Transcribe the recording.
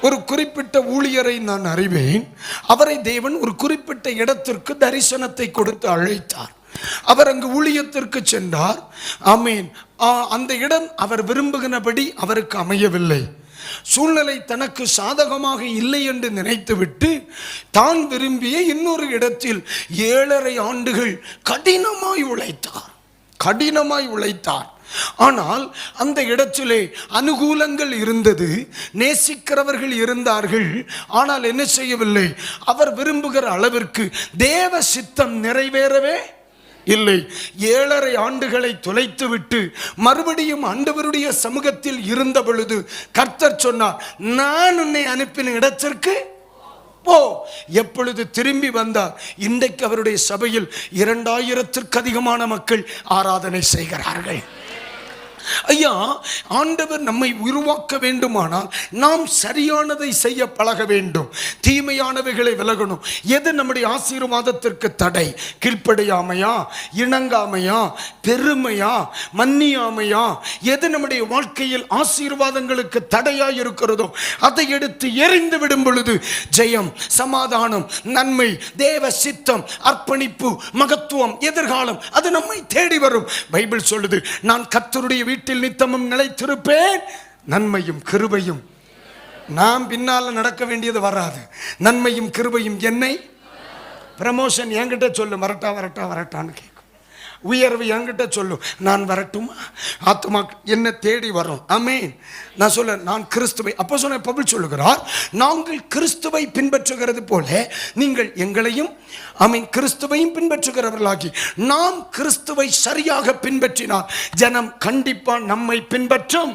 ஒரு குறிப்பிட்ட ஊழியரை நான் அறிவேன். அவரை தேவன் ஒரு குறிப்பிட்ட இடத்திற்கு தரிசனத்தை கொடுத்து அழைத்தார். அவர் அங்கு ஊழியத்திற்கு சென்றார். ஆமீன். அந்த இடம் அவர் விரும்புகிறபடி அவருக்கு அமையவில்லை. சூழ்நிலை தனக்கு சாதகமாக இல்லை என்று நினைத்துவிட்டு தான் விரும்பிய இன்னொரு இடத்தில் 7.5 ஆண்டுகள் கடினமாய் உழைத்தார். ஆனால் அந்த இடத்திலே அனுகூலங்கள் இருந்தது, நேசிக்கிறவர்கள் இருந்தார்கள். ஆனால் என்ன செய்யவில்லை? அவர் விரும்புகிற அளவிற்கு தேவ சித்தம் நிறைவேறவே இல்லை. 7.5 ஆண்டுகளை தொலைத்துவிட்டு மறுபடியும் ஆண்டவருடைய சமூகத்தில் இருந்த பொழுது கர்த்தர் சொன்னார், நான் உன்னை அனுப்பின இடத்திற்கு போ. எப்பொழுது திரும்பி வந்தார், இன்றைக்கு அவருடைய சபையில் 2000த்திற்கு அதிகமான மக்கள் ஆராதனை செய்கிறார்கள். ஐயா, ஆண்டவர் நம்மை உருவாக்க வேண்டுமானால் நாம் சரியானதை செய்ய பழக வேண்டும். தீமையானவைகளை விலகணும். எது நம்முடைய ஆசீர்வாதத்திற்கு தடை? கீழ்ப்படியாமையா, இணங்காமையா, பெருமையா, மன்னியாமையா? எது நம்முடைய வாழ்க்கையில் ஆசீர்வாதங்களுக்கு தடையாய் இருக்கிறதோ அதை எடுத்து எறிந்து விடும் பொழுது ஜெயம், சமாதானம், நன்மை, தேவ சித்தம், அர்ப்பணிப்பு, மகத்துவம், எதிர்காலம் அது நம்மை தேடி வரும். பைபிள் சொல்லுது, நான் கர்த்தருடைய வீட்டில் நித்தமும் நிலைத்திருப்பேன், நன்மையும் கிருபையும். நாம் பின்னால நடக்க வேண்டியது வராது. நன்மையும் கிருபையும் என்னை, ப்ரமோஷன் என்கிட்ட சொல்லு, வரட்டான்னு கேட்கும். உயர்வு என்கிட்ட சொல்லும், நான் வரட்டுமா? ஆத்மா என்ன தேடி வரும். ஆமென். நான் சொல்ல, நான் கிறிஸ்துவை, அப்போ சொன்ன பவுல் சொல்லுகிறார், நாங்கள் கிறிஸ்துவை பின்பற்றுகிறது போல நீங்கள் எங்களையும் ஆமென் கிறிஸ்துவையும் பின்பற்றுகிறவர்களாகி நாம் கிறிஸ்துவை சரியாக பின்பற்றினால் ஜனம் கண்டிப்பா நம்மை பின்பற்றும்.